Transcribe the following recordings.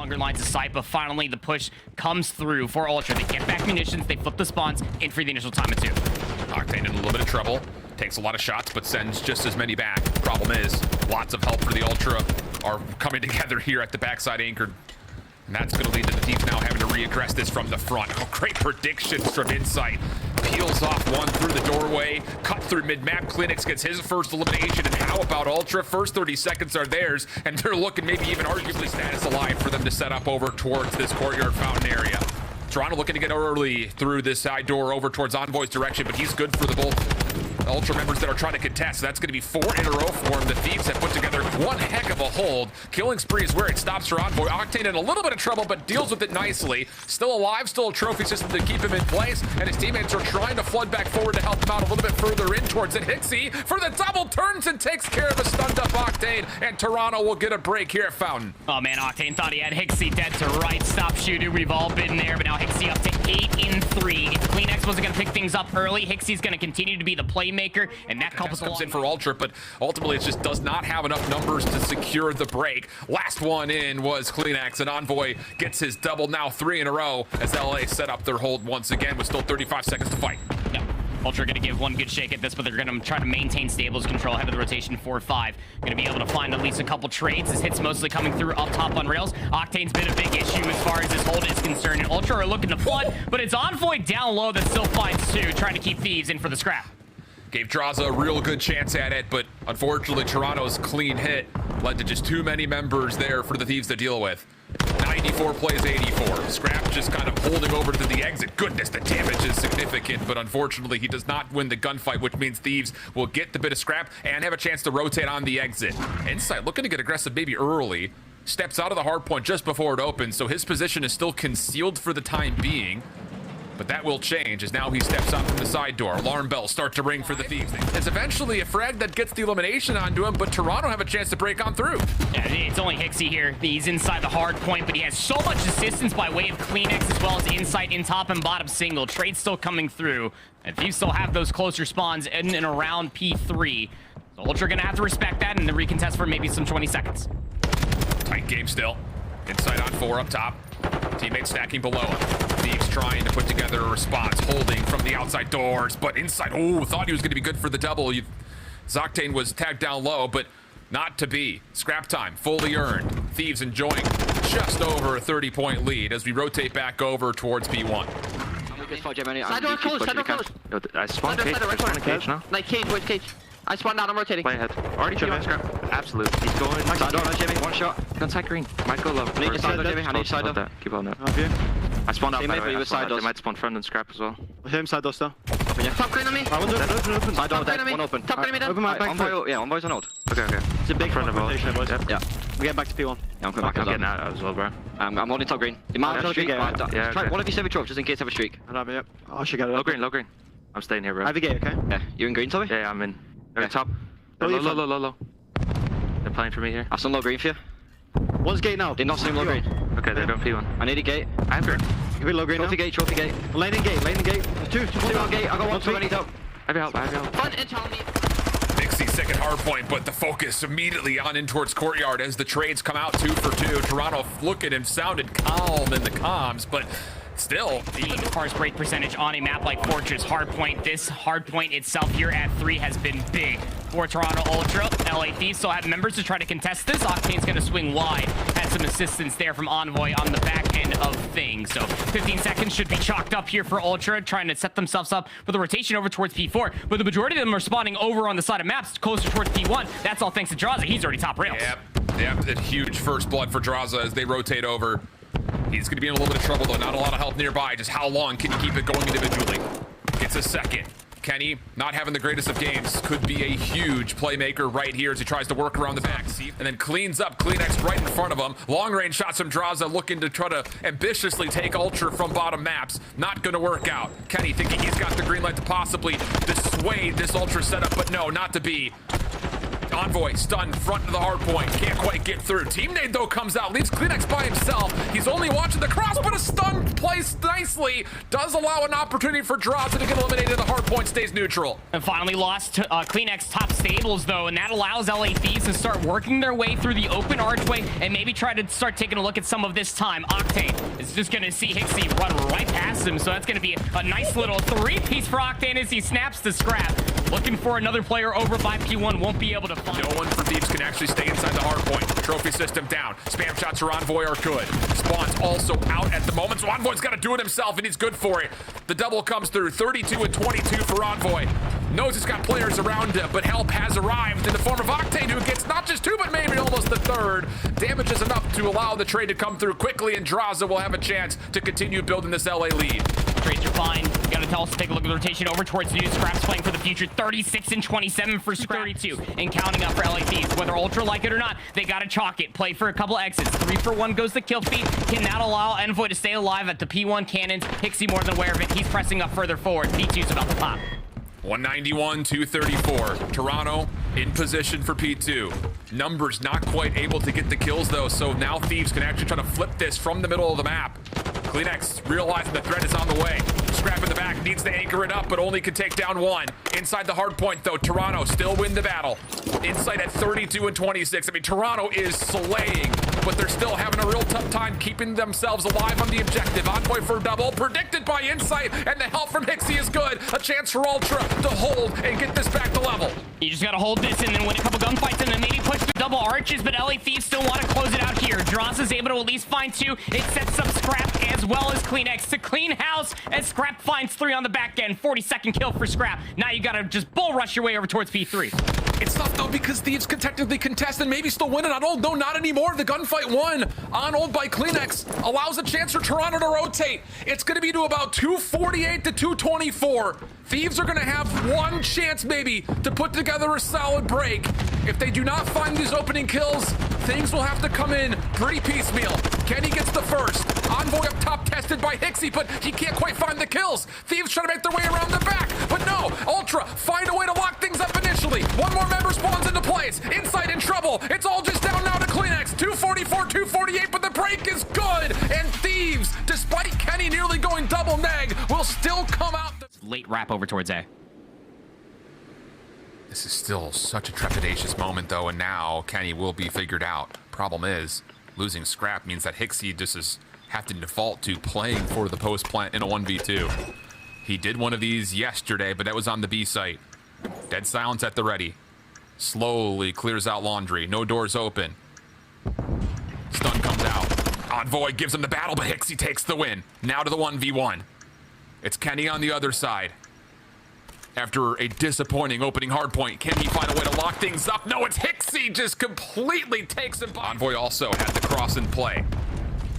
longer lines of sight, but finally the push comes through for Ultra. They get back munitions, they flip the spawns in for the initial time of 2. Octane in a little bit of trouble. Takes a lot of shots, but sends just as many back. Problem is, lots of help for the Ultra are coming together here at the backside anchored. And that's going to lead to the Thieves now having to reaggress this from the front. Oh, great predictions from Insight. Peels off one through the doorway. Cut through mid-map. Clinics gets his first elimination. And how about Ultra? First 30 seconds are theirs. And they're looking maybe even arguably status alive for them to set up over towards this courtyard fountain area. Toronto looking to get early through this side door over towards Envoy's direction, but he's good for the both Ultra members that are trying to contest. That's going to be 4 in a row for him. The Thieves have put together one heck of a hold. Killing spree is where it stops for Envoy. Octane in a little bit of trouble, but deals with it nicely. Still alive, still a trophy system to keep him in place, and his teammates are trying to flood back forward to help him out a little bit further in towards it. Hixie for the double turns and takes care of a stunned up Octane, and Toronto will get a break here at Fountain. Oh man, Octane thought he had Hixie dead to right. Stop shooter, we've all been there, but now Hixie up to 8 in 3. If CleanX wasn't going to pick things up early, Hixie's going to continue to be the playmaker, and that comes in for Ultra, but ultimately it just does not have enough numbers to secure the break. Last one in was CleanX, and Envoy gets his double, now 3 in a row, as LA set up their hold once again with still 35 seconds to fight. Yeah. Ultra going to give one good shake at this, but they're going to try to maintain stables control ahead of the rotation 4-5. Going to be able to find at least a couple trades. His hits mostly coming through up top on rails. Octane's been a big issue as far as his hold is concerned, and Ultra are looking to flood, but it's Envoy down low that still finds 2, trying to keep Thieves in for the scrap. Gave Draza a real good chance at it, but unfortunately Toronto's clean hit led to just too many members there for the Thieves to deal with. 94 plays 84. Scrap just kind of holding over to the exit. Goodness, the damage is significant, but unfortunately he does not win the gunfight, which means Thieves will get the bit of scrap and have a chance to rotate on the exit. Insight looking to get aggressive maybe early. Steps out of the hard point just before it opens, so his position is still concealed for the time being. But that will change as now he steps out from the side door. Alarm bells start to ring for the Thieves. It's eventually a frag that gets the elimination onto him, but Toronto have a chance to break on through. Yeah, it's only Hixie here. He's inside the hard point, but he has so much assistance by way of CleanX as well as Insight in top and bottom single. Trade still coming through. And Thieves still have those closer spawns in and around P3. So Ultra gonna have to respect that and then recontest for maybe some 20 seconds. Tight game still. Insight on 4 up top. Teammates stacking below him. Thieves trying to put together a response, holding from the outside doors, but Insight, oh, thought he was going to be good for the double. Zoctane was tagged down low, but not to be. Scrap time, fully earned. Thieves enjoying just over a 30-point lead as we rotate back over towards P1. Side door closed, side door closed. I spawned cage, I spawned cage now. Like cage, which cage? I spawned out, I'm rotating. Play ahead. Already Jimmy. Scrap. Absolute. He's going. Side door, Jimmy, one shot. Gun side green. Might go low. I need side door, Jimmy, I need side door. Keep on that. Up here. I spawned out, They by may the way. be with side doors. They might spawn front and scrap as well. Him side door still. Top green on me. Open. Side door Top dead, one open. Top green on me dead. Open my back On foot. boy, yeah, on boys on hold. Okay, okay. It's a big Front of all. rotation, boys. Yep. Yeah. We get back to P1. Yeah, I'm coming back I'm as getting well. out as well, bro. I'm holding top green. You might have a streak. Yeah, Try okay. one of you save a drop just in case I have a streak. I have it, yep. I should get it. Low green, low green. I'm staying here, bro. I have a gate, okay? Yeah, you in green, Toby? Yeah, I'm in. Okay. Top. Go Low, you low, front. low. They're playing for me here. I've some low green for you. One's gate now. Did not see him low green. Okay, they're doing P1. I need a gate. I have green. Give me low green now. Trophy gate. Landing gate. Two on gate. I got one, 2, I need help. I have help. Front intel on me. Nixie's second hard point, but the focus immediately on in towards courtyard as the trades come out 2 for 2. Toronto looking and sounded calm in the comms, but still, The parse break percentage on a map like Fortress Hardpoint. This Hardpoint itself here at 3 has been big for Toronto Ultra. LA Thieves still have members to try to contest this. Octane's going to swing wide. Had some assistance there from Envoy on the back end of things. So 15 seconds should be chalked up here for Ultra, trying to set themselves up with a rotation over towards P4. But the majority of them are spawning over on the side of maps closer towards P1. That's all thanks to Draza. He's already top rails. Yep, a huge first blood for Draza as they rotate over. He's going to be in a little bit of trouble, though. Not a lot of help nearby. Just how long can you keep it going individually? Gets a second. Kenny, not having the greatest of games, could be a huge playmaker right here as he tries to work around the back seat and then cleans up CleanX right in front of him. Long range shots from Draza looking to try to ambitiously take Ultra from bottom maps. Not going to work out. Kenny thinking he's got the green light to possibly dissuade this Ultra setup, but no, not to be. Envoy stunned front of the hard point. Can't quite get through. Team nade, though, comes out. Leaves CleanX by himself. He's only watching the cross, but a stun placed nicely does allow an opportunity for Draza to get eliminated. The hard point stays neutral. And finally lost to CleanX top stables, though, and that allows LA Thieves to start working their way through the open archway and maybe try to start taking a look at some of this time. Octane is just going to see Hixie run right past him, so that's going to be a nice little three-piece for Octane as he snaps the scrap. Looking for another player over by P1, won't be able to find. No one for Thieves can actually stay inside the hard point. Trophy system down. Spam shots for Envoy are good. Spawn's also out at the moment, so Envoy's got to do it himself, and he's good for it. The double comes through. 32 and 22 for Envoy. Knows he's got players around him, but help has arrived in the form of Octane, who gets not just two, but maybe almost the third. Damage is enough to allow the trade to come through quickly, and Draza will have a chance to continue building this LA lead. Trades are fine. You gotta tell us to take a look at the rotation over towards new. Scraps playing for the future. 36 and 27 for Scrap. 32 and counting up for LA Thieves. Whether Ultra like it or not, they gotta chalk it. Play for a couple exits. 3 for 1 goes the kill feed. Can that allow Envoy to stay alive at the P1 cannons? Hixie more than aware of it. He's pressing up further forward. P2's about to pop. 191, 234. Toronto in position for P2. Numbers not quite able to get the kills, though, so now Thieves can actually try to flip this from the middle of the map. CleanX realizing the threat is on the way. Scrap in the back, needs to anchor it up, but only can take down one. Inside the hard point, though, Toronto still win the battle. Inside at 32 and 26. I mean, Toronto is slaying, but they're still having a real tough time keeping themselves alive on the objective. Envoy for double, predicted by Insight, and the help from Hixie is good. A chance for Ultra to hold and get this back to level. You just gotta hold this and then win a couple gunfights and then maybe push the double arches, but LA Thieves still want to close it out here. Dross is able to at least find 2. It sets up Scrap as well as CleanX to clean house as Scrap finds 3 on the back end. 42nd kill for Scrap. Now you gotta just bull rush your way over towards P3. It's tough, though, because Thieves can technically contest and maybe still win it on hold. No, not anymore. The gunfight won on hold by CleanX allows a chance for Toronto to rotate. It's going to be to about 248 to 224. Thieves are going to have one chance, maybe, to put together a solid break. If they do not find these opening kills, things will have to come in pretty piecemeal. Kenny gets the first. Envoy up top tested by Hixie, but he can't quite find the kills. Thieves trying to make their way around the back, but no. Ultra find a way to lock things up initially. One more member spawns into place. Insight in trouble. It's all just down now to CleanX. 244, 248, but the break is good. And Thieves, despite Kenny nearly going double neg, will still come out. Late wrap over towards A. This is still such a trepidatious moment, though, and now Kenny will be figured out. Problem is, losing Scrap means that Hixie just is have to default to playing for the post plant in a 1v2. He did one of these yesterday, but that was on the B site. Dead silence at the ready. Slowly clears out laundry. No doors open. Stun comes out. Envoy gives him the battle, but Hixie takes the win. Now to the 1v1. It's Kenny on the other side. After a disappointing opening hardpoint, can he find a way to lock things up? No, it's Hixie just completely takes him by. Envoy also had the cross in play.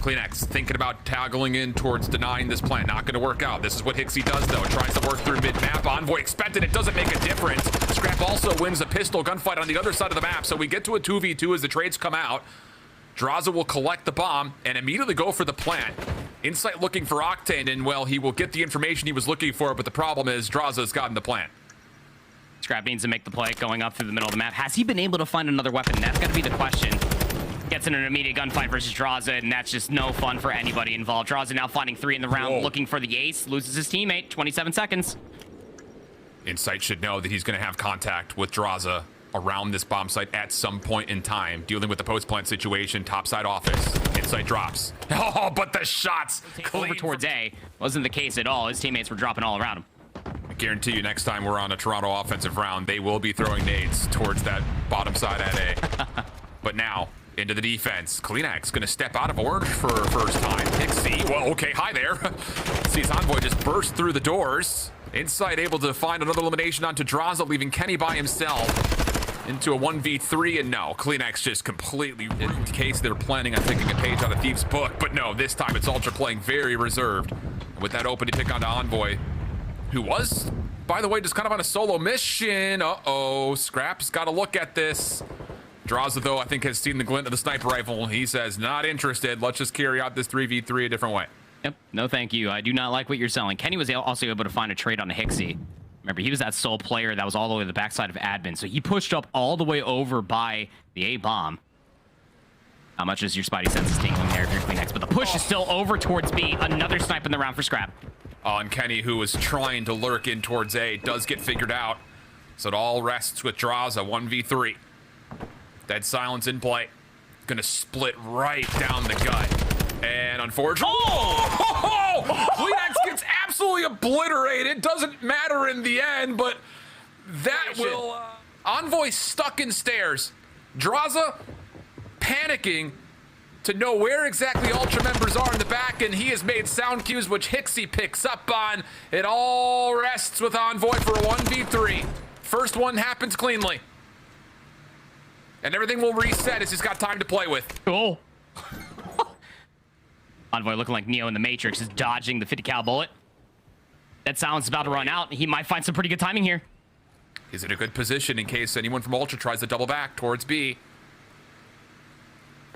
CleanX thinking about toggling in towards denying this plan. Not going to work out. This is what Hixie does, though. Tries to work through mid-map. Envoy expected it. Doesn't make a difference. Scrap also wins a pistol gunfight on the other side of the map. So we get to a 2v2 as the trades come out. Draza will collect the bomb and immediately go for the plant. Insight looking for Octane, and, well, he will get the information he was looking for, but the problem is Draza's gotten the plant. Scrap needs to make the play going up through the middle of the map. Has he been able to find another weapon? That's got to be the question. Gets in an immediate gunfight versus Draza, and that's just no fun for anybody involved. Draza now finding 3 in the round, Whoa. looking for the ace. Loses his teammate, 27 seconds. Insight should know that he's going to have contact with Draza around this bomb site at some point in time, dealing with the post-plant situation, topside office. Insight drops. Oh, but the shots Over towards A wasn't the case at all. His teammates were dropping all around him. I guarantee you next time we're on a Toronto offensive round, they will be throwing nades towards that bottom side at A. But now, into the defense. CleanX going to step out of orange for first time. Hixie, well, okay, hi there. Sees Envoy just burst through the doors. Insight able to find another elimination onto Draza, leaving Kenny by himself. Into a 1v3, and no, CleanX just completely, in case they're planning on taking a page out of Thieves' book, but no, this time it's Ultra playing very reserved. And with that opening pick onto Envoy, who was, by the way, just kind of on a solo mission. Uh-oh, Scrap's got to look at this. Draza, though, I think has seen the glint of the sniper rifle. He says, not interested. Let's just carry out this 3v3 a different way. Yep, no thank you. I do not like what you're selling. Kenny was also able to find a trade on a Hixie. Remember, he was that sole player that was all the way to the backside of admin, so he pushed up all the way over by the A-bomb. How much is your Spidey senses tingling there if you're Queenex? But the push is still over towards B. Another snipe in the round for Scrap. And Kenny, who was trying to lurk in towards A, does get figured out. So it all rests with Draza, 1v3. Dead silence in play. Gonna split right down the gut. And unfortunately... Oh! Queenex gets absolutely obliterated. Doesn't matter in the end, but that will... Envoy stuck in stairs. Draza panicking to know where exactly Ultra members are in the back, and he has made sound cues which Hixie picks up on. It all rests with Envoy for a 1v3. First one happens cleanly. And everything will reset as he's got time to play with. Oh. Envoy looking like Neo in the Matrix, is dodging the 50 cal bullet. That silence is about to run out. He might find some pretty good timing here. He's in a good position in case anyone from Ultra tries to double back towards B.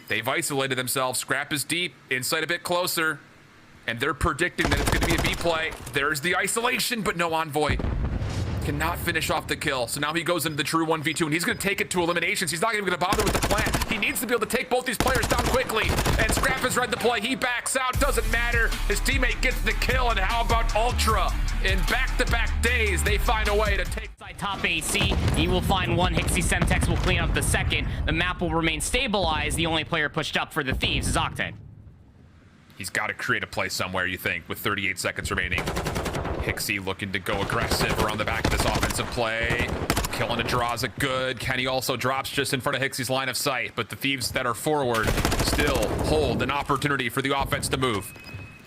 They've isolated themselves. Scrap is deep, Insight a bit closer, and they're predicting that it's going to be a B play. There's the isolation, but no Envoy cannot finish off the kill. So now he goes into the true 1v2, and he's going to take it to eliminations. He's not even going to bother with the plan. He needs to be able to take both these players down quickly, and Scrap has read the play. He backs out. Doesn't matter. His teammate gets the kill, and how about Ultra? In back-to-back days, they find a way to take Top AC, he will find one. Hixie Semtex will clean up the second. The map will remain stabilized. The only player pushed up for the Thieves is Octane. He's got to create a play somewhere, you think, with 38 seconds remaining. Hixie looking to go aggressive around the back of this offensive play. Killing a Draza good. Kenny also drops just in front of Hixie's line of sight, but the Thieves that are forward still hold an opportunity for the offense to move.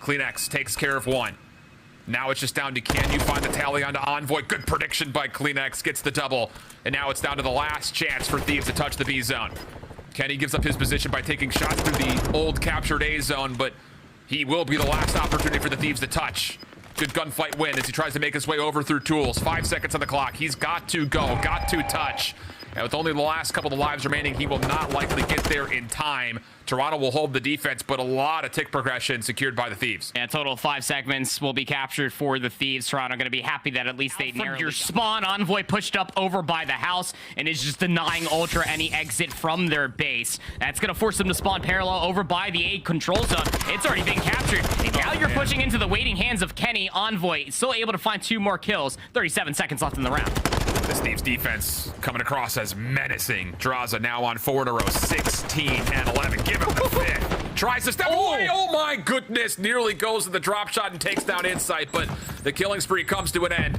Queenex takes care of one. Now it's just down to, can you find the tally onto Envoy? Good prediction by Queenex, gets the double. And now it's down to the last chance for Thieves to touch the B zone. Kenny gives up his position by taking shots through the old captured A zone, but he will be the last opportunity for the Thieves to touch. Good gunfight win as he tries to make his way over through tools. 5 seconds on the clock. He's got to go, got to touch. And with only the last couple of lives remaining, he will not likely get there in time. Toronto will hold the defense, but a lot of tick progression secured by the Thieves. Yeah, a total of 5 segments will be captured for the Thieves. Toronto going to be happy that at least they narrowed your spawn. Envoy pushed up over by the house and is just denying Ultra any exit from their base. That's going to force them to spawn parallel over by the A control zone. It's already been captured. And now you're pushing into the waiting hands of Kenny. Envoy still able to find 2 more kills. 37 seconds left in the round. This Thieves defense coming across as menacing. Draza now on 4 in a row, 16 and 11. Give him the fifth. Tries to step away. Oh my goodness. Nearly goes to the drop shot and takes down Insight, but the killing spree comes to an end.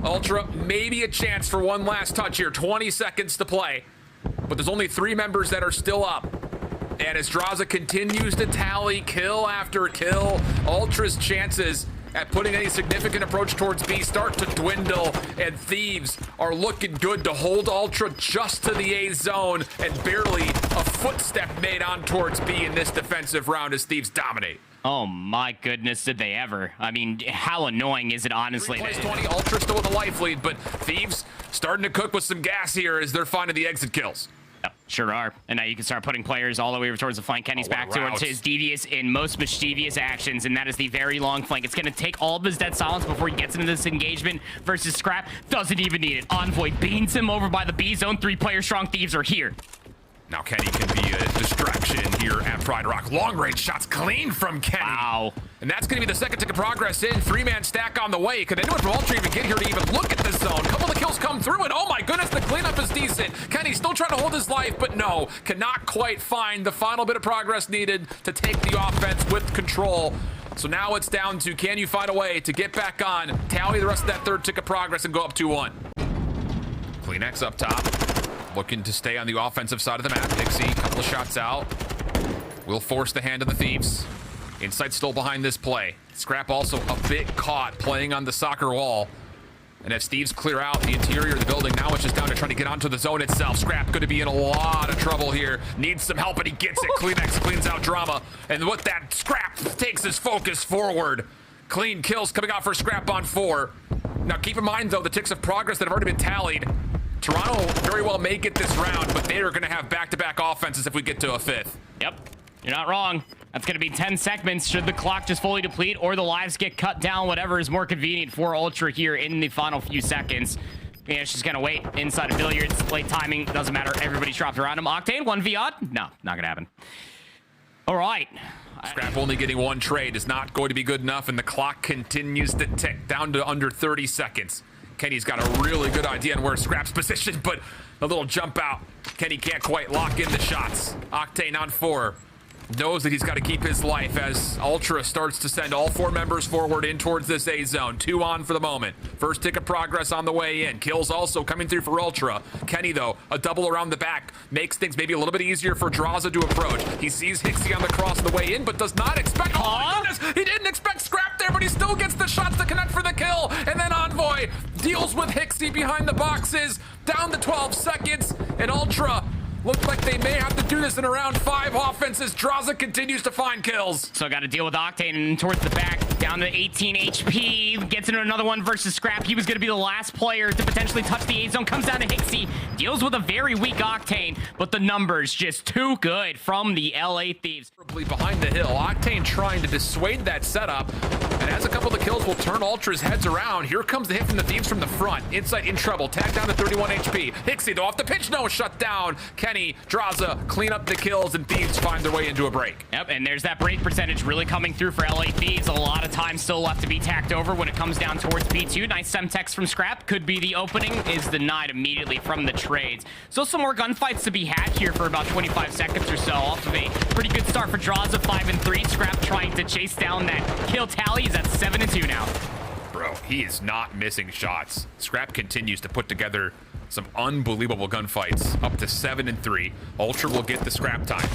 Ultra, maybe a chance for one last touch here. 20 seconds to play, but there's only 3 members that are still up. And as Draza continues to tally kill after kill, Ultra's chances at putting any significant approach towards B start to dwindle, and Thieves are looking good to hold Ultra just to the A zone, and barely a footstep made on towards B in this defensive round as Thieves dominate. Oh my goodness, did they ever. I mean, how annoying is it, honestly? 20, Ultra still with a life lead, but Thieves starting to cook with some gas here as they're finding the exit kills. Yep, sure are. And now you can start putting players all the way over towards the flank. Kenny's back towards his devious and most mischievous actions, and that is the very long flank. It's going to take all of his dead silence before he gets into this engagement versus Scrap. Doesn't even need it. Envoy beans him over by the B zone. 3-player strong Thieves are here. Now Kenny can be a distraction here at Pride Rock. Long range shots clean from Kenny. Wow. And that's going to be the second tick of progress in. 3-man stack on the way. Could anyone from Ultra even get here to even look at this zone? A couple of kills come through, and oh my goodness, the cleanup is decent. Kenny still trying to hold his life, but no, cannot quite find the final bit of progress needed to take the offense with control. So now it's down to, can you find a way to get back on, tally the rest of that third tick of progress, and go up 2-1. Queenex up top, looking to stay on the offensive side of the map. Hixie, couple of shots out, will force the hand of the Thieves. Insight still behind this play. Scrap also a bit caught playing on the soccer wall. And as Thieves clear out the interior of the building, now it's just down to trying to get onto the zone itself. Scrap going to be in a lot of trouble here. Needs some help, and he gets it. Queenex cleans out drama. And with that, Scrap takes his focus forward. Clean kills coming out for Scrap on 4. Now keep in mind, though, the ticks of progress that have already been tallied. Toronto very well may get this round, but they are going to have back-to-back offenses if we get to a 5th. Yep, you're not wrong. That's going to be 10 segments should the clock just fully deplete or the lives get cut down, whatever is more convenient for Ultra here in the final few seconds. Yeah, it's just going to wait inside of billiards. Late timing, doesn't matter. Everybody's dropped around him. Octane, 1v odd? No, not going to happen. All right. Scrap only getting one trade is not going to be good enough, and the clock continues to tick down to under 30 seconds. Kenny's got a really good idea on where Scrap's positioned, but a little jump out. Kenny can't quite lock in the shots. Octane on 4. Knows that he's got to keep his life as Ultra starts to send all 4 members forward in towards this A zone. 2 on for the moment. First tick of progress on the way in. Kills also coming through for Ultra. Kenny, though, a double around the back makes things maybe a little bit easier for Draza to approach. He sees Hixie on the cross on the way in, but does not expect... Oh my goodness! He didn't expect Scrap there, but he still gets the shots to connect for the kill. And then Envoy deals with Hixie behind the boxes. Down to 12 seconds, and Ultra... look like they may have to do this in around 5 offenses. Draza continues to find kills. So got to deal with Octane towards the back, down to 18 HP. Gets into another one versus Scrap. He was going to be the last player to potentially touch the A zone. Comes down to Hixie. Deals with a very weak Octane, but the numbers just too good from the LA Thieves. Behind the hill, Octane trying to dissuade that setup, and as a couple of the kills will turn Ultra's heads around. Here comes the hit from the Thieves from the front. Insight in trouble. Tag down to 31 HP. Hixie, though, off the pitch. No, shut down. Kenny, Draza clean up the kills, and Thieves find their way into a break. Yep, and there's that break percentage really coming through for LA Thieves. A lot of time still left to be tacked over when it comes down towards P2. Nice semtex from Scrap. Could be the opening. Is denied immediately from the trades. So some more gunfights to be had here for about 25 seconds or so. Off of a pretty good start for Draza, 5 and 3. Scrap trying to chase down that kill tally. He's at 7 and 2 now. Bro, he is not missing shots. Scrap continues to put together some unbelievable gunfights. Up to 7 and 3. Ultra will get the Scrap time.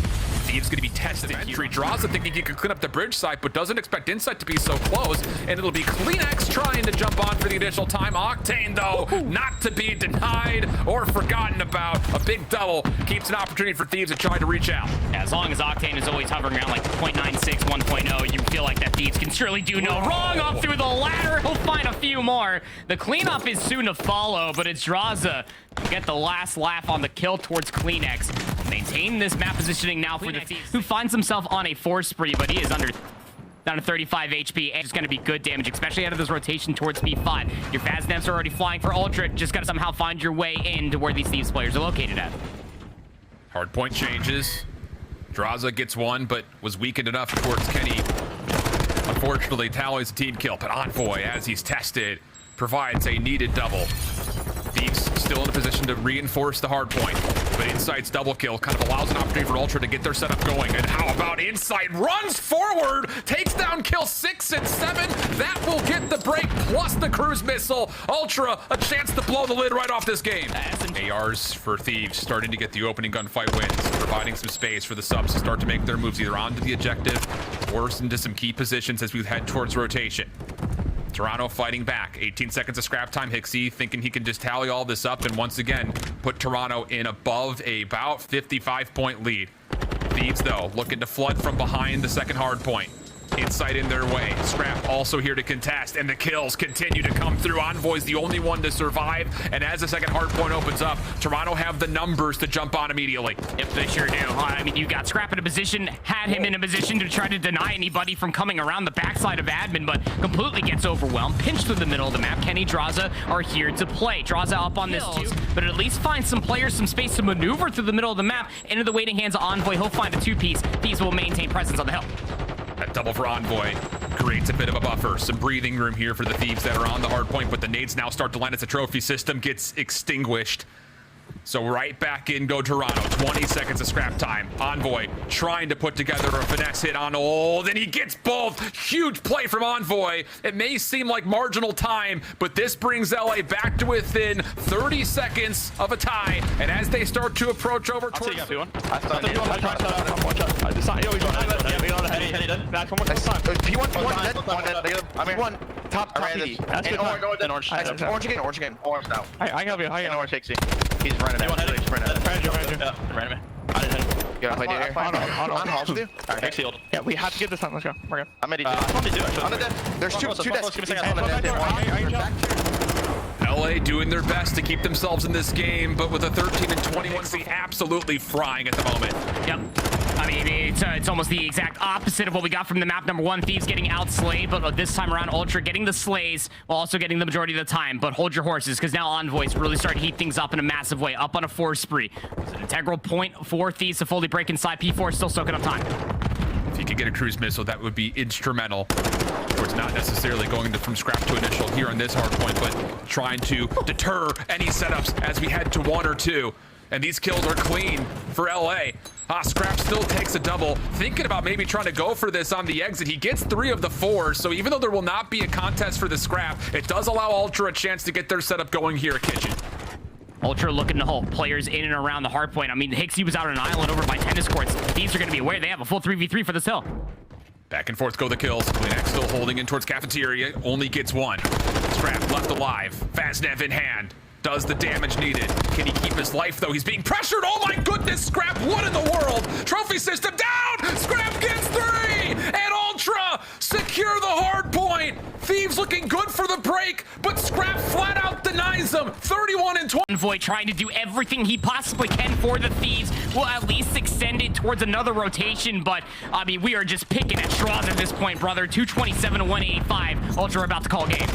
Thieves going to be tested entry. Draza thinking he can clean up the bridge site, but doesn't expect Insight to be so close. And it'll be Kleenex trying to jump on for the additional time. Octane, though, not to be denied or forgotten about. A big double keeps an opportunity for Thieves to try to reach out. As long as Octane is always hovering around like 0.96, 1.0, you feel like that Thieves can surely do no wrong. Up through the ladder, he'll find a few more. The cleanup is soon to follow, but it's Draza to get the last laugh on the kill towards Kleenex. Maintain this map positioning now for the Thieves, who finds himself on a 4 spree, but he is down to 35 HP. It's going to be good damage, especially out of this rotation towards P5. Your Faze nets are already flying for Ultra. Just got to somehow find your way into where these Thieves players are located at. Hardpoint changes. Draza gets one, but was weakened enough towards Kenny. Unfortunately, tallies a team kill, but Envoy, as he's tested, provides a needed double. Thieves still in a position to reinforce the hardpoint, but Insight's double kill kind of allows an opportunity for Ultra to get their setup going. And how about Insight runs forward, takes down kill 6 and 7. That will get the break plus the cruise missile. Ultra a chance to blow the lid right off this game. ARs for Thieves starting to get the opening gunfight wins, providing some space for the subs to start to make their moves either onto the objective or into some key positions as we head towards rotation. Toronto fighting back. 18 seconds of scrap time. Hixie thinking he can just tally all this up and once again put Toronto in above a about 55-point lead. Thieves, though, looking to flood from behind the second hard point. Insight in their way. Scrap also here to contest, and the kills continue to come through. Envoy's the only one to survive, and as the second hard point opens up, Toronto have the numbers to jump on immediately. Yep, they sure do. I mean, you got Scrap in a position, had him in a position to try to deny anybody from coming around the backside of admin, but completely gets overwhelmed. Pinched through the middle of the map. Kenny, Draza are here to play. Draza up on this too, but at least finds some players some space to maneuver through the middle of the map. Into the waiting hands of Envoy. He'll find a 2-piece. These will maintain presence on the hill. That double for Envoy creates a bit of a buffer. Some breathing room here for the Thieves that are on the hard point, but the nades now start to land as the trophy system gets extinguished. So right back in go Toronto. 20 seconds of scrap time. Envoy trying to put together a finesse hit on Old, and he gets both. Huge play from Envoy. It may seem like marginal time, but this brings LA back to within 30 seconds of a tie. And as they start to approach over towards... Top TV. Orange again. I can help you. Orange takes you. He's running out. Yeah, we have to get this time. Let's go. We're good. I'm ready. There's two deaths. LA doing their best to keep themselves in this game, but with a 13 and 21, they absolutely frying at the moment. Yep. I mean, it's almost the exact opposite of what we got from the map number 1. Thieves getting outslayed, but this time around, Ultra getting the slays while also getting the majority of the time. But hold your horses, because now Envoys really start to heat things up in a massive way, up on a 4 spree. It's an integral point for Thieves to fully break inside. P4 still soaking up time. If he could get a cruise missile, that would be instrumental. It's not necessarily going from scrap to initial here on this hard point, but trying to deter any setups as we head to 1 or 2. And these kills are clean for LA. Scrap still takes a double. Thinking about maybe trying to go for this on the exit. He gets 3 of the 4, so even though there will not be a contest for the scrap, it does allow Ultra a chance to get their setup going here at Kitchen. Ultra looking to hold players in and around the hard point. I mean, Hixie was out on an island over by tennis courts. These are going to be aware they have a full 3v3 for this hill. Back and forth go the kills. Cleanax still holding in towards cafeteria. Only gets 1. Scrap left alive. Faznev in hand. Does the damage needed. Can he keep his life, though? He's being pressured. Oh, my goodness. Scrap, what in the world? Trophy system down. Scrap gets 3. And Ultra secure the hard point. Thieves looking good for the break, but Scrap flat out denies them. 31 and 20. Envoy trying to do everything he possibly can for the Thieves. Will at least extend it towards another rotation, but I mean, we are just picking at straws at this point, brother. 227 to 185. Ultra about to call game.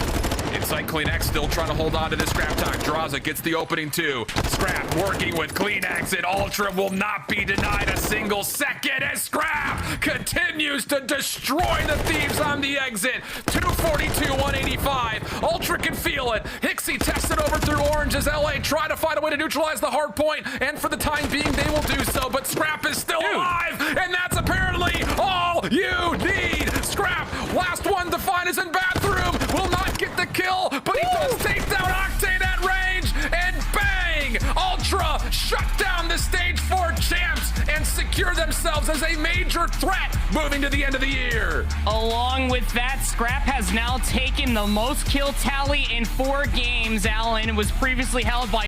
Inside Cleanax still trying to hold on to this scrap time. Draza gets the opening 2. Scrap working with Cleanax, and Ultra will not be denied a single second as Scrap continues to destroy the Thieves on the exit. 242, 185. Ultra can feel it. Hixie tested over through orange as LA try to find a way to neutralize the hard point, and for the time being they will do so, but Scrap is still alive, and that's apparently all you need. Scrap, last one to find is in bathroom, will not get the kill, but he does take down Octane at range, and bang! Ultra shut down the stage 4 champs and secure themselves as a major threat moving to the end of the year. Along with that, Scrap has now taken the most kill tally in 4 games, Alan. It was previously held by